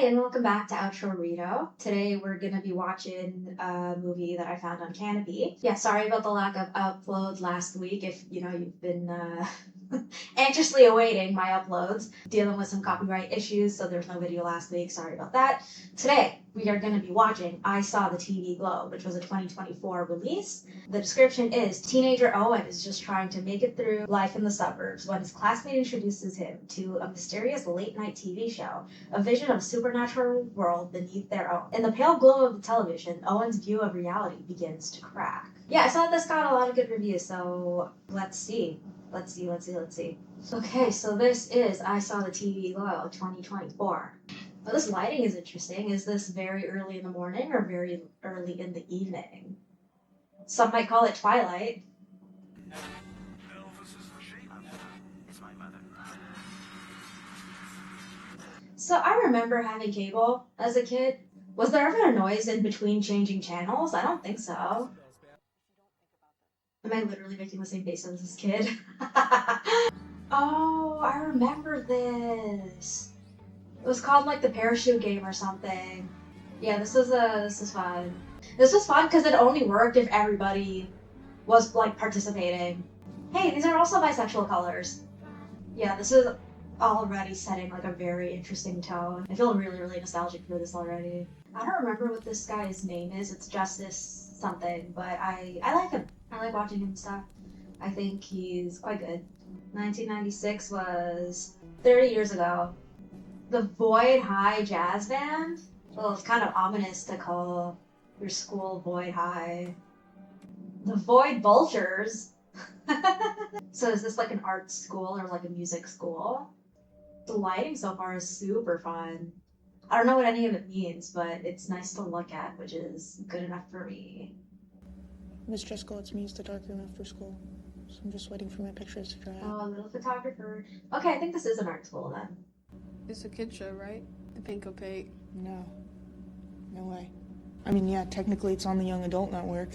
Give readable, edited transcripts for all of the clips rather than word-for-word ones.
Hi, and welcome back to Outro Rito. Today we're going to be watching a movie that I found on Canopy. Yeah, sorry about the lack of uploads last week if, you've been anxiously awaiting my uploads. Dealing with some copyright issues, so there's no video last week. Sorry about that. Today, we are going to be watching I Saw the TV Globe, which was a 2024 release. The description is, teenager Owen is just trying to make it through life in the suburbs when his classmate introduces him to a mysterious late-night TV show, a vision of a supernatural world beneath their own. In the pale glow of the television, Owen's view of reality begins to crack. Yeah, I saw this got a lot of good reviews, so let's see. Let's see. Okay, so this is I Saw the TV Globe 2024. Well, this lighting is interesting. Is this very early in the morning or very early in the evening? Some might call it twilight. So I remember having cable as a kid. Was there ever a noise in between changing channels? I don't think so. Am I literally making the same face as this kid? Oh, I remember this. It was called like the parachute game or something. Yeah, this is fun. This was fun because it only worked if everybody was like participating. Hey, these are also bisexual colors. Yeah, this is already setting like a very interesting tone. I feel really, really nostalgic for this already. I don't remember what this guy's name is. It's Justice something, but I like him. I like watching him stuff. I think he's quite good. 1996 was 30 years ago. The Void High Jazz Band? Well, it's kind of ominous to call your school Void High. The Void Vultures? So is this like an art school or like a music school? The lighting so far is super fun. I don't know what any of it means, but it's nice to look at, which is good enough for me. Miss Driscoll, it's me. It's the dark room after school. So I'm just waiting for my pictures to dry out. Oh, little photographer. Okay, I think this is an art school then. It's a kid show, right? The pink opaque. No. No way. I mean, yeah, technically it's on the Young Adult Network,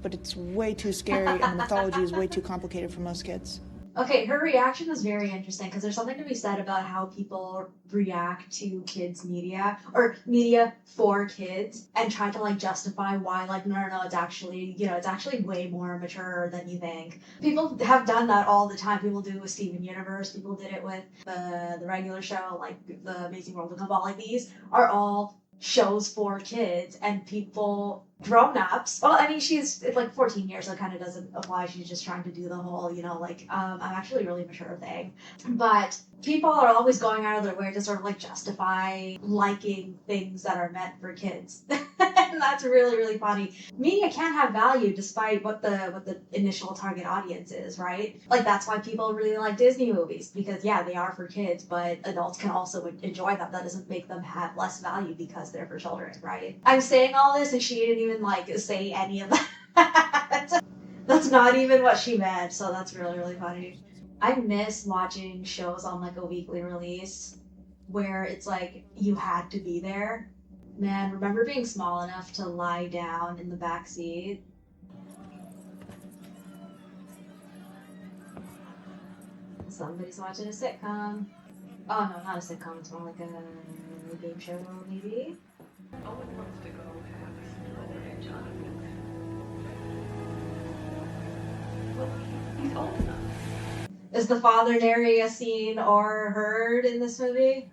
but it's way too scary and the mythology is way too complicated for most kids. Okay, her reaction was very interesting because there's something to be said about how people react to kids' media or media for kids and try to like justify why like no, it's actually it's actually way more mature than you think. People have done that all the time. People do it with Steven Universe. People did it with the regular show, like The Amazing World of Gumball. Like these are all shows for kids and people grown-ups. Well, I mean, she's like 14 years, so it kind of doesn't apply. She's just trying to do the whole, I'm actually really mature thing. But people are always going out of their way to sort of like justify liking things that are meant for kids. And that's really, really funny. Media can have value despite what the initial target audience is, right? Like that's why people really like Disney movies, because yeah, they are for kids, but adults can also enjoy them. That doesn't make them have less value because they're for children, right? I'm saying all this and she didn't even like say any of that. That's not even what she meant, so that's really, really funny. I miss watching shows on like a weekly release where it's like you had to be there. Man, remember being small enough to lie down in the back seat? Somebody's watching a sitcom. Oh no, not a sitcom, it's more like a game show maybe. Owen wants to go have his brother and Jonathan. Well, he's old enough. Is the father narrating a scene or heard in this movie?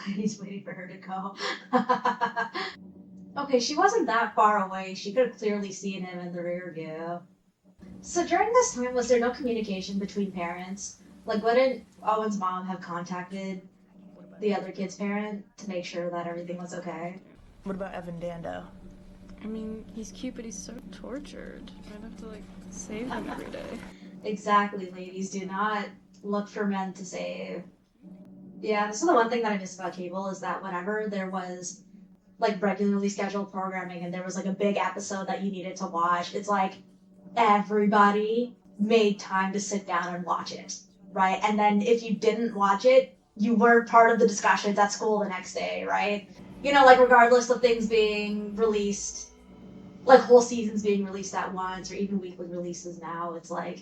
He's waiting for her to go. Okay, she wasn't that far away. She could have clearly seen him in the rear view. So during this time, was there no communication between parents? Like, wouldn't Owen's mom have contacted the other kid's parent to make sure that everything was okay? What about Evan Dando? I mean, he's cute, but he's so tortured. I'd have to, like, save him every day. Exactly, ladies. Do not look for men to save. Yeah, this is the one thing that I miss about cable is that whenever there was like regularly scheduled programming and there was like a big episode that you needed to watch, it's like everybody made time to sit down and watch it, right? And then if you didn't watch it, you were part of the discussions at school the next day, right? Like regardless of things being released, like whole seasons being released at once or even weekly releases now, it's like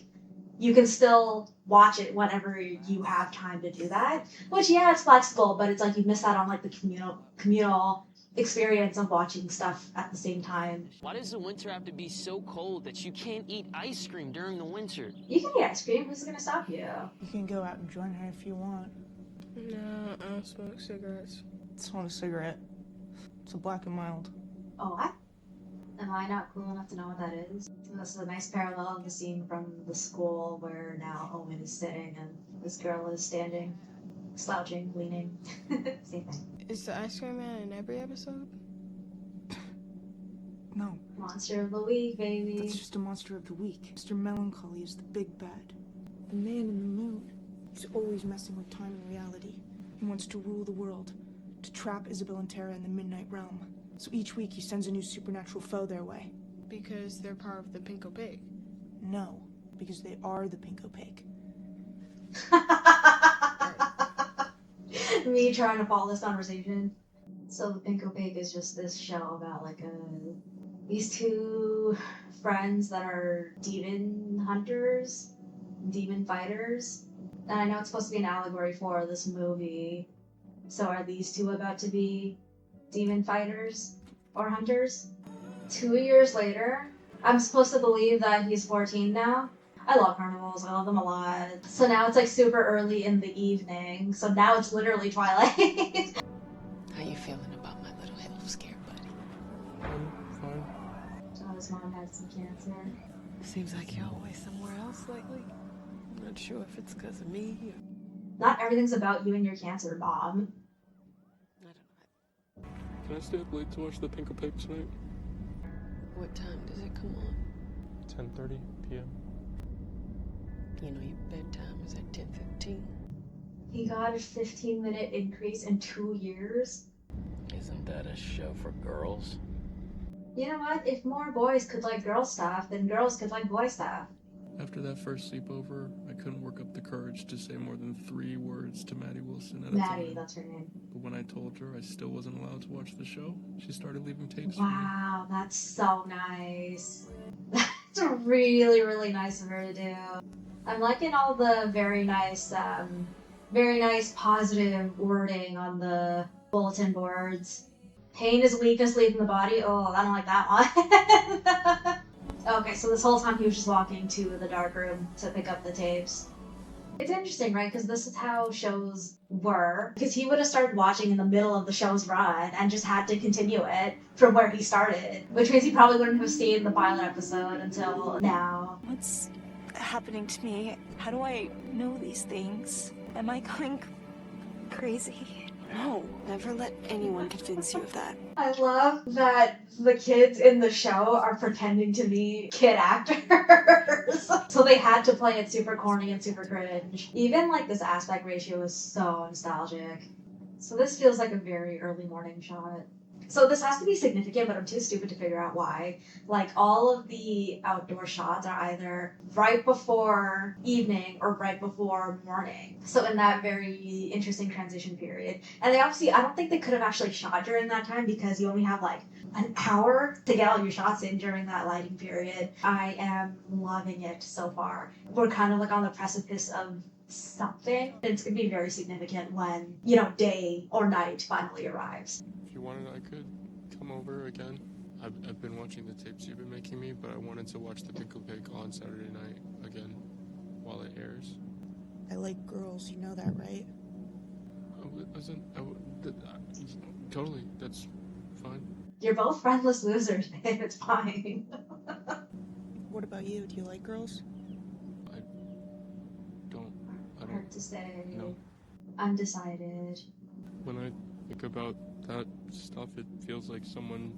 you can still watch it whenever you have time to do that. Which, yeah, it's flexible, but it's like you miss out on like the communal experience of watching stuff at the same time. Why does the winter have to be so cold that you can't eat ice cream during the winter? You can eat ice cream. Who's gonna stop you? You can go out and join her if you want. No, I don't smoke cigarettes. It's not a cigarette. It's a black and mild. Oh, what? Am I not cool enough to know what that is? This is a nice parallel of the scene from the school where now Owen is sitting and this girl is standing, slouching, leaning. Same thing. Is the ice cream man in every episode? No, Monster of the week, baby. that's just a monster of the week. Mr. Melancholy is the big bad. The man in the moon. He's always messing with time and reality. He wants to rule the world, to trap Isabel and Tara in the Midnight Realm. So each week he sends a new supernatural foe their way. Because they're part of the Pink Opaque. No, because they are the Pink Opaque. Me trying to follow this conversation. So the Pink Opaque is just this show about like these two friends that are demon hunters, demon fighters. And I know it's supposed to be an allegory for this movie. So are these two about to be demon fighters or hunters? 2 years later, I'm supposed to believe that he's 14 now. I love carnivals, I love them a lot. So now it's like super early in the evening, so now it's literally twilight. How you feeling about my little health scare, buddy? Fine. So his mom had some cancer. Seems like you're always somewhere else lately. I'm not sure if it's because of me or... Not everything's about you and your cancer, Mom. I don't know. Can I stay up late to watch the Pink Opaque tonight? What time does it come on? 10:30 p.m. You know your bedtime is at 10:15. He got a 15-minute increase in 2 years. Isn't that a show for girls? You know what? If more boys could like girl stuff, then girls could like boy stuff. After that first sleepover, I couldn't work up the courage to say more than 3 words to Maddie Wilson at a Maddie, time. that's her name. But when I told her I still wasn't allowed to watch the show, she started leaving tapes for me. Wow, that's so nice. That's really, really nice of her to do. I'm liking all the very nice positive wording on the bulletin boards. Pain is weakest link in the body. Oh, I don't like that one. Okay, so this whole time he was just walking to the dark room to pick up the tapes. It's interesting, right? Because this is how shows were. Because he would have started watching in the middle of the show's run and just had to continue it from where he started. Which means he probably wouldn't have seen the pilot episode until now. What's happening to me? How do I know these things? Am I going crazy? No, never let anyone convince you of that. I love that the kids in the show are pretending to be kid actors. So they had to play it super corny and super cringe. Even like this aspect ratio is so nostalgic. So this feels like a very early morning shot. So this has to be significant, but I'm too stupid to figure out why. Like all of the outdoor shots are either right before evening or right before morning. So in that very interesting transition period. And they obviously, I don't think they could have actually shot during that time because you only have like an hour to get all your shots in during that lighting period. I am loving it so far. We're kind of like on the precipice of something. It's going to be very significant when, you know, day or night finally arrives. If you wanted, I could come over again. I've been watching the tapes you've been making me, but I wanted to watch the Pink Opaque on Saturday night again while it airs. I like girls, you know that, right? Totally, that's fine. You're both friendless losers, man. It's fine. What about you? Do you like girls? I don't. Hard to say. No. Undecided. When I think about that stuff, it feels like someone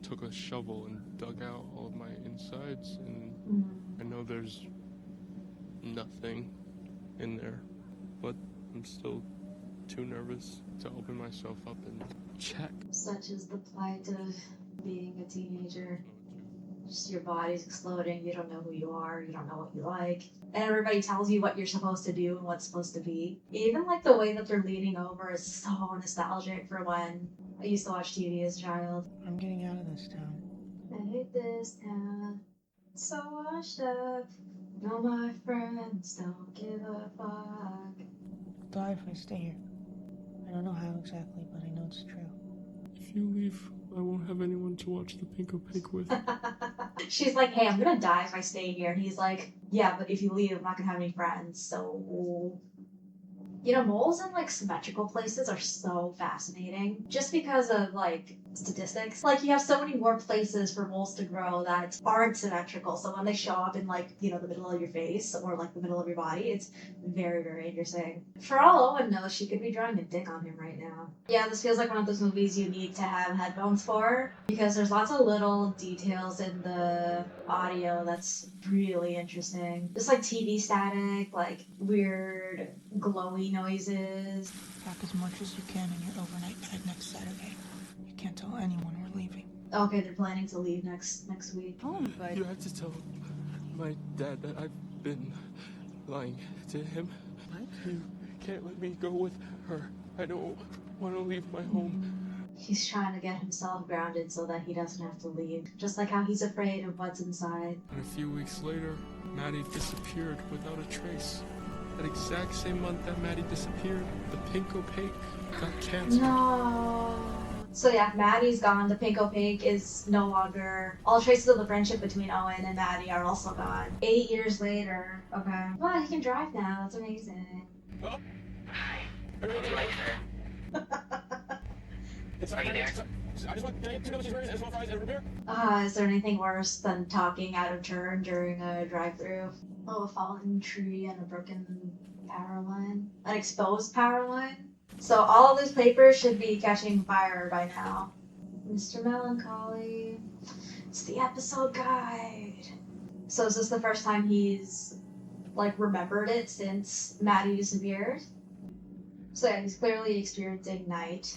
took a shovel and dug out all of my insides, and I know there's nothing in there, but I'm still too nervous to open myself up and check. Such is the plight of being a teenager. Just your body's exploding, you don't know who you are, you don't know what you like. And everybody tells you what you're supposed to do and what's supposed to be. Even like the way that they're leaning over is so nostalgic for when I used to watch TV as a child. I'm getting out of this town. I hate this town. So washed up. No, my friends don't give a fuck. Die if I stay here. I don't know how exactly, but I know it's true. If you leave, I won't have anyone to watch the Pinko Pig with. She's like, hey, I'm gonna die if I stay here. And he's like, yeah, but if you leave, I'm not gonna have any friends. So, you know, moles in like symmetrical places are so fascinating just because of like statistics. Like, you have so many more places for moles to grow that aren't symmetrical. So when they show up in like, you know, the middle of your face or like the middle of your body, it's very, very interesting. For all Owen knows, she could be drawing a dick on him right now. Yeah, this feels like one of those movies you need to have headphones for because there's lots of little details in the audio that's really interesting. Just like TV static, like weird glowy noises. Pack as much as you can in your overnight bag next Saturday. You can't tell anyone we're leaving. Okay, they're planning to leave next week. Home, but You have to tell my dad that I've been lying to him. You can't let me go with her. I don't want to leave my home. He's trying to get himself grounded so that he doesn't have to leave. Just like how he's afraid of what's inside. And a few weeks later, Maddie disappeared without a trace. That exact same month that Maddie disappeared, the Pinko Pig got cancer. No. So yeah, Maddie's gone. The Pinko Pig is no longer. All traces of the friendship between Owen and Maddie are also gone. 8 years later. Okay. Well, he can drive now. That's amazing. Oh. Hi. Would you like her? Are you there? I just want, can I get 2 double cheeseburgers and small fries and root beer? Is there anything worse than talking out of turn during a drive-thru? Oh, a fallen tree and a broken power line. An exposed power line? So all of these papers should be catching fire by now. Mr. Melancholy. It's the episode guide. So is this the first time he's, like, remembered it since Maddie disappeared? So yeah, he's clearly experiencing night.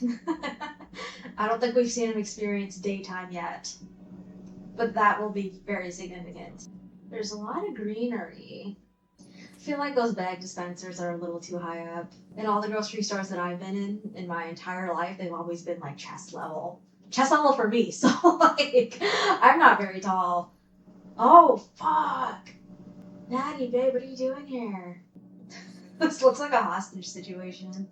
I don't think we've seen him experience daytime yet. But that will be very significant. There's a lot of greenery. I feel like those bag dispensers are a little too high up. In all the grocery stores that I've been in my entire life, they've always been like chest level. Chest level for me, so like, I'm not very tall. Oh, fuck! Natty, babe, what are you doing here? This looks like a hostage situation.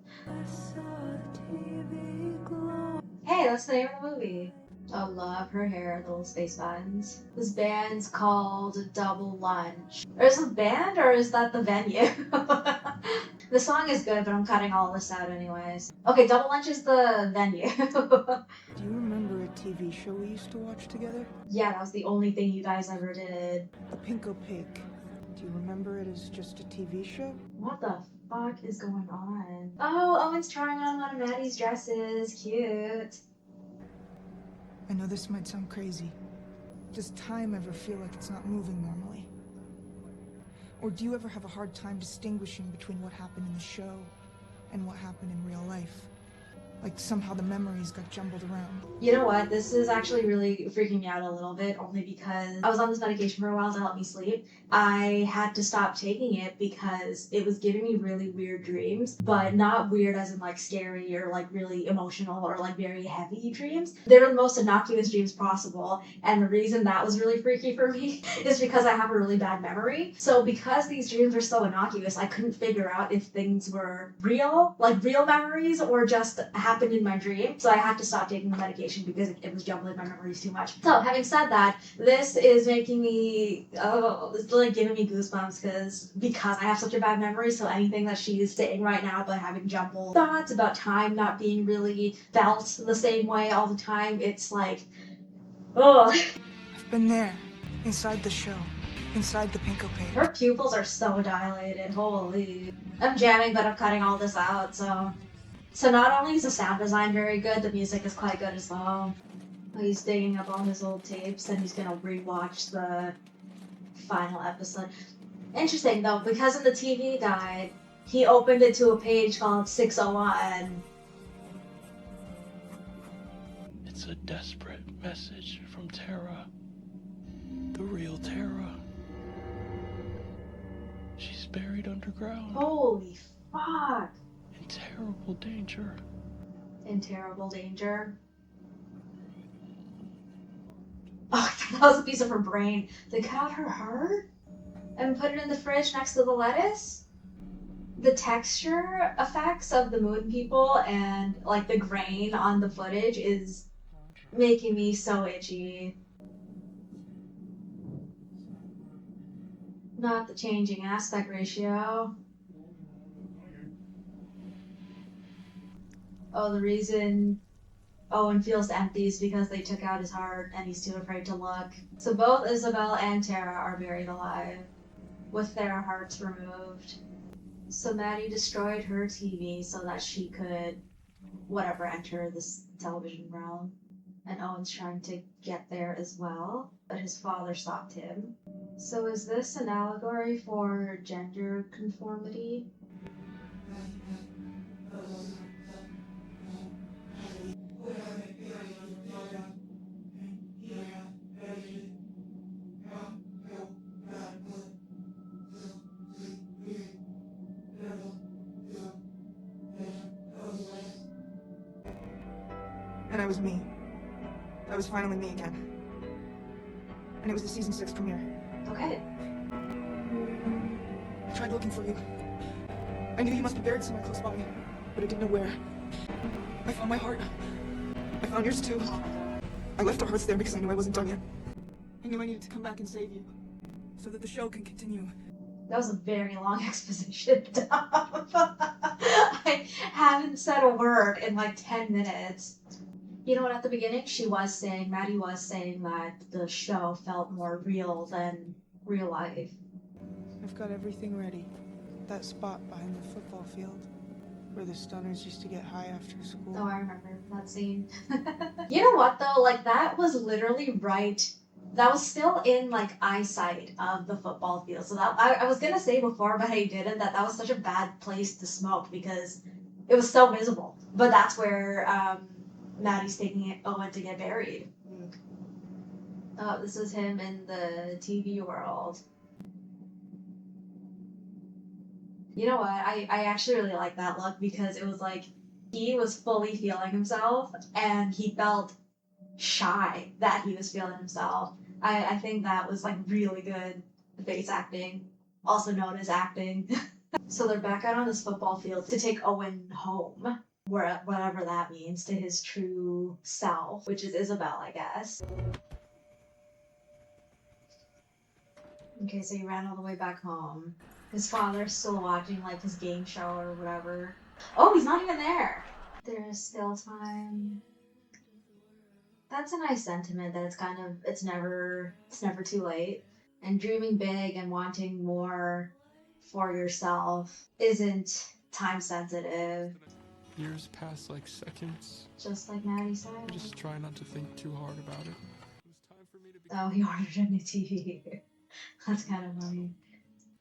Hey, that's the name of the movie. I love her hair, little space buttons. This band's called Double Lunch. Is it a band or is that the venue? The song is good, but I'm cutting all this out anyways. Okay, Double Lunch is the venue. Do you remember a TV show we used to watch together? Yeah, that was the only thing you guys ever did. The Pinko Pig. Do you remember it as just a TV show? What the fuck is going on? Oh, Owen's trying on one of Maddie's dresses. Cute. I know this might sound crazy. Does time ever feel like it's not moving normally? Or do you ever have a hard time distinguishing between what happened in the show and what happened in real life? Like somehow the memories got jumbled around. You know what? This is actually really freaking me out a little bit, only because I was on this medication for a while to help me sleep. I had to stop taking it because it was giving me really weird dreams, but not weird as in like scary or like really emotional or like very heavy dreams. They were the most innocuous dreams possible, and the reason that was really freaky for me is because I have a really bad memory. So because these dreams were so innocuous, I couldn't figure out if things were real, like real memories, or just happened in my dream. So I had to stop taking the medication because it was jumbling my memories too much. So having said that, this is making me, it's like giving me goosebumps because I have such a bad memory. So anything that she's saying right now about having jumbled thoughts, about time not being really felt the same way all the time, it's like, oh. I've been there, inside the show, inside the Pinko Pig. Her pupils are so dilated, holy. I'm jamming, but I'm cutting all this out, so. So not only is the sound design very good, the music is quite good as well. He's digging up all his old tapes and he's gonna rewatch the final episode. Interesting though, because in the TV guide, he opened it to a page called 601. It's a desperate message from Tara. The real Tara. She's buried underground. Holy fuck! In terrible danger. In terrible danger. Oh, that was a piece of her brain. They cut out her heart? and put it in the fridge next to the lettuce. The texture effects of the moon people and like the grain on the footage is making me so itchy. Not the changing aspect ratio. Oh, the reason Owen feels empty is because they took out his heart and he's too afraid to look. So both Isabel and Tara are buried alive, with their hearts removed. So Maddie destroyed her TV so that she could, whatever, enter this television realm. And Owen's trying to get there as well, but his father stopped him. So is this an allegory for gender conformity? And I was me. I was finally me again. And it was the season 6 premiere. Okay. I tried looking for you. I knew you must be buried somewhere close by, but I didn't know where. I found my heart. I found yours too. I left our hearts there because I knew I wasn't done yet. I knew I needed to come back and save you, so that the show can continue. That was a very long exposition dump. I haven't said a word in like 10 minutes. You know what, at the beginning Maddie was saying that the show felt more real than real life. I've got everything ready. That spot behind the football field, where the stunners used to get high after school. Oh, I remember that scene. You know what though, like that was literally right. That was still in like eyesight of the football field. So that I was gonna say before, but I didn't, that was such a bad place to smoke because it was so visible. But that's where Maddie's taking Owen to get buried. Oh, this is him in the TV world. You know what? I actually really like that look because it was like he was fully feeling himself and he felt shy that he was feeling himself. I think that was like really good face acting, also known as acting. So they're back out on this football field to take Owen home, whatever that means, to his true self, which is Isabel, I guess. Okay, so he ran all the way back home. His father's still watching like his game show or whatever. Oh, he's not even there. There's still time. That's a nice sentiment that it's never too late. And dreaming big and wanting more for yourself isn't time sensitive. Years pass like seconds. Just like Maddie said. I just try not to think too hard about it. It was time for me to be. Oh, he ordered a new TV. That's kind of funny.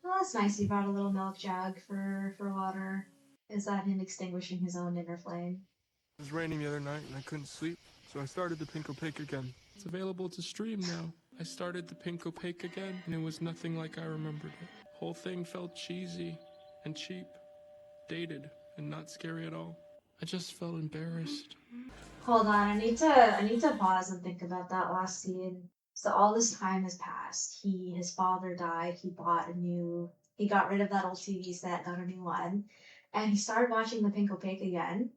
Well, that's nice. He brought a little milk jug for water. Is that him extinguishing his own inner flame? It was raining the other night and I couldn't sleep, so I started the Pink Opaque again. It's available to stream now. I started the Pink Opaque again, and it was nothing like I remembered it. Whole thing felt cheesy and cheap, dated, and not scary at all. I just felt embarrassed. Hold on, I need to pause and think about that last scene. So all this time has passed. His father died. He got rid of that old TV set, got a new one, and he started watching the Pink Opaque again.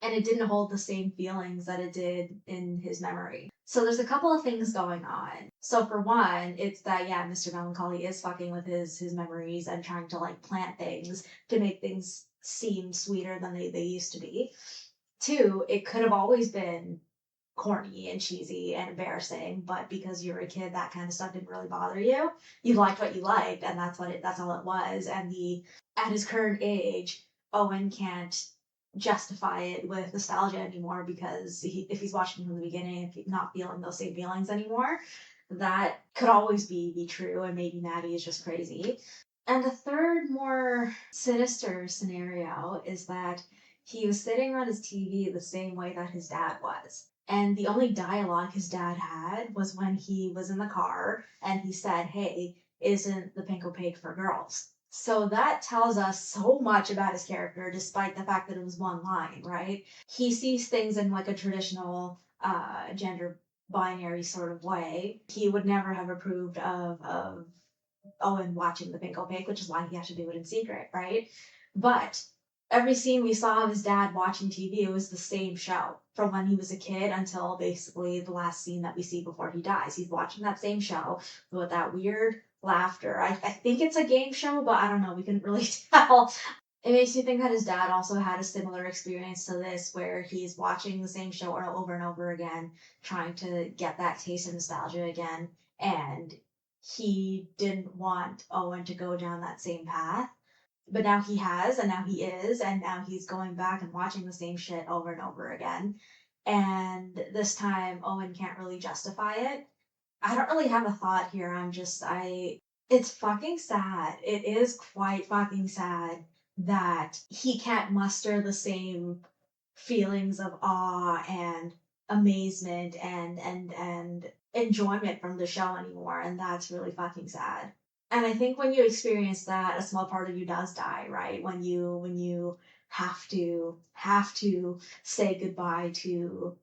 And it didn't hold the same feelings that it did in his memory. So there's a couple of things going on. So for one, it's that, yeah, Mr. Melancholy is fucking with his memories and trying to like plant things to make things seem sweeter than they used to be. Two, it could have always been corny and cheesy and embarrassing, but because you were a kid, that kind of stuff didn't really bother you. You liked what you liked, and that's all it was. And at his current age, Owen can't justify it with nostalgia anymore because if he's watching from the beginning and not feeling those same feelings anymore, that could always be true, and maybe Maddie is just crazy. And the third, more sinister scenario is that he was sitting on his TV the same way that his dad was. And the only dialogue his dad had was when he was in the car and he said, "Hey, isn't the Pink Opaque for girls?" So that tells us so much about his character, despite the fact that it was one line, right? He sees things in like a traditional gender binary sort of way. He would never have approved of Owen watching the Pinko Pig, which is why he had to do it in secret, right? But every scene we saw of his dad watching TV, it was the same show from when he was a kid until basically the last scene that we see before he dies. He's watching that same show with that weird laughter. I think it's a game show, but I don't know. We couldn't really tell. It makes me think that his dad also had a similar experience to this, where he's watching the same show over and over again, trying to get that taste of nostalgia again, and he didn't want Owen to go down that same path. But now he has, and now he is, and now he's going back and watching the same shit over and over again. And this time, Owen can't really justify it. I don't really have a thought here. It's fucking sad. It is quite fucking sad that he can't muster the same feelings of awe and amazement and enjoyment from the show anymore, and that's really fucking sad. And I think when you experience that, a small part of you does die, right? When you have to say goodbye to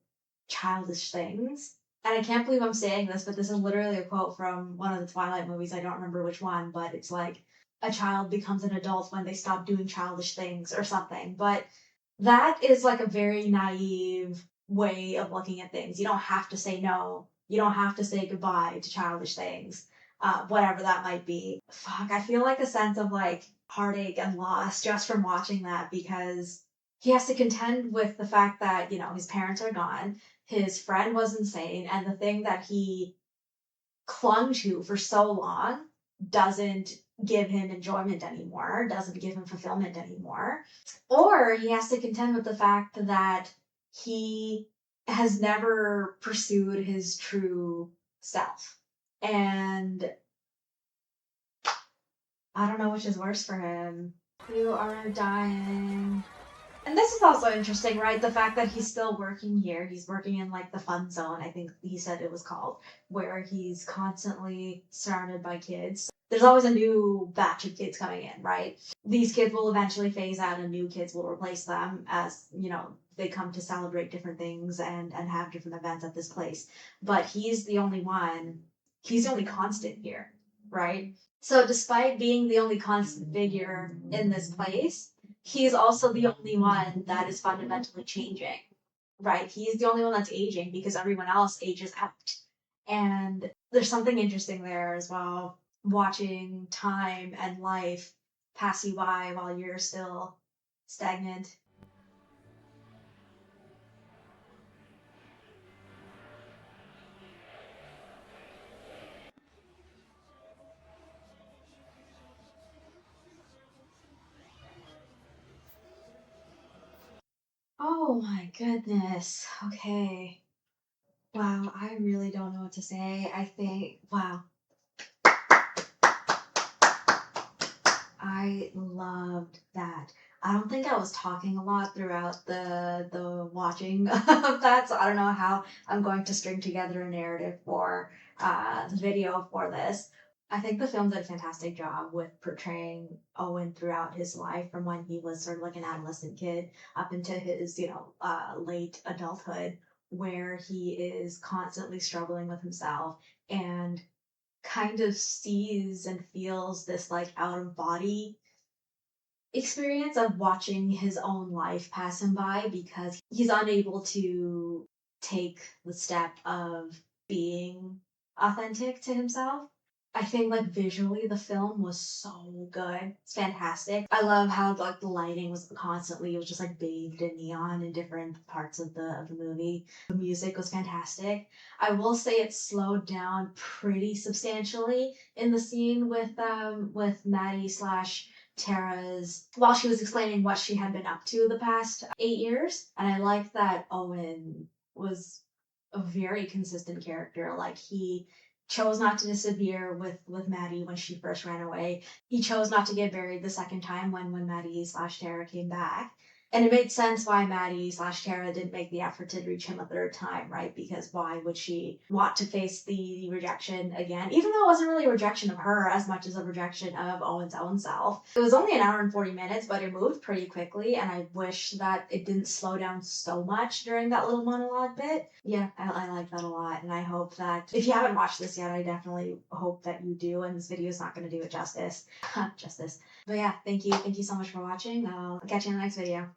childish things. And I can't believe I'm saying this, but this is literally a quote from one of the Twilight movies. I don't remember which one, but it's like a child becomes an adult when they stop doing childish things or something. But that is like a very naive way of looking at things. You don't have to say no. You don't have to say goodbye to childish things, whatever that might be. Fuck, I feel like a sense of like heartache and loss just from watching that, because he has to contend with the fact that, his parents are gone, his friend was insane, and the thing that he clung to for so long doesn't give him enjoyment anymore, doesn't give him fulfillment anymore. Or he has to contend with the fact that he has never pursued his true self. And I don't know which is worse for him. You are dying. And this is also interesting, right? The fact that he's still working here. He's working in like the fun zone, I think he said it was called, where he's constantly surrounded by kids. There's always a new batch of kids coming in, right? These kids will eventually phase out and new kids will replace them as, they come to celebrate different things and have different events at this place. But he's the only constant here, right? So despite being the only constant figure in this place, he's also the only one that is fundamentally changing, right? He's the only one that's aging because everyone else ages out. And there's something interesting there as well, watching time and life pass you by while you're still stagnant. Oh my goodness. Okay. Wow, I really don't know what to say. I think, wow. I loved that. I don't think I was talking a lot throughout the watching of that, so I don't know how I'm going to string together a narrative for the video for this. I think the film did a fantastic job with portraying Owen throughout his life, from when he was sort of like an adolescent kid up into his, late adulthood, where he is constantly struggling with himself and kind of sees and feels this like out of body experience of watching his own life pass him by, because he's unable to take the step of being authentic to himself. I think like visually the film was so good. It's fantastic. I love how like the lighting was constantly, it was just like bathed in neon in different parts of the movie. The music was fantastic. I will say it slowed down pretty substantially in the scene with Maddie slash Tara's, while she was explaining what she had been up to the past 8 years. And I like that Owen was a very consistent character. Like, he chose not to disappear with Maddie when she first ran away. He chose not to get buried the second time when Maddie slash Tara came back. And it made sense why Maddie / Kara didn't make the effort to reach him a third time, right? Because why would she want to face the rejection again? Even though it wasn't really a rejection of her as much as a rejection of Owen's own self. It was only an hour and 40 minutes, but it moved pretty quickly, and I wish that it didn't slow down so much during that little monologue bit. Yeah, I like that a lot, and I hope that if you haven't watched this yet, I definitely hope that you do, and this video is not going to do it justice. Justice. But yeah, thank you so much for watching. I'll catch you in the next video.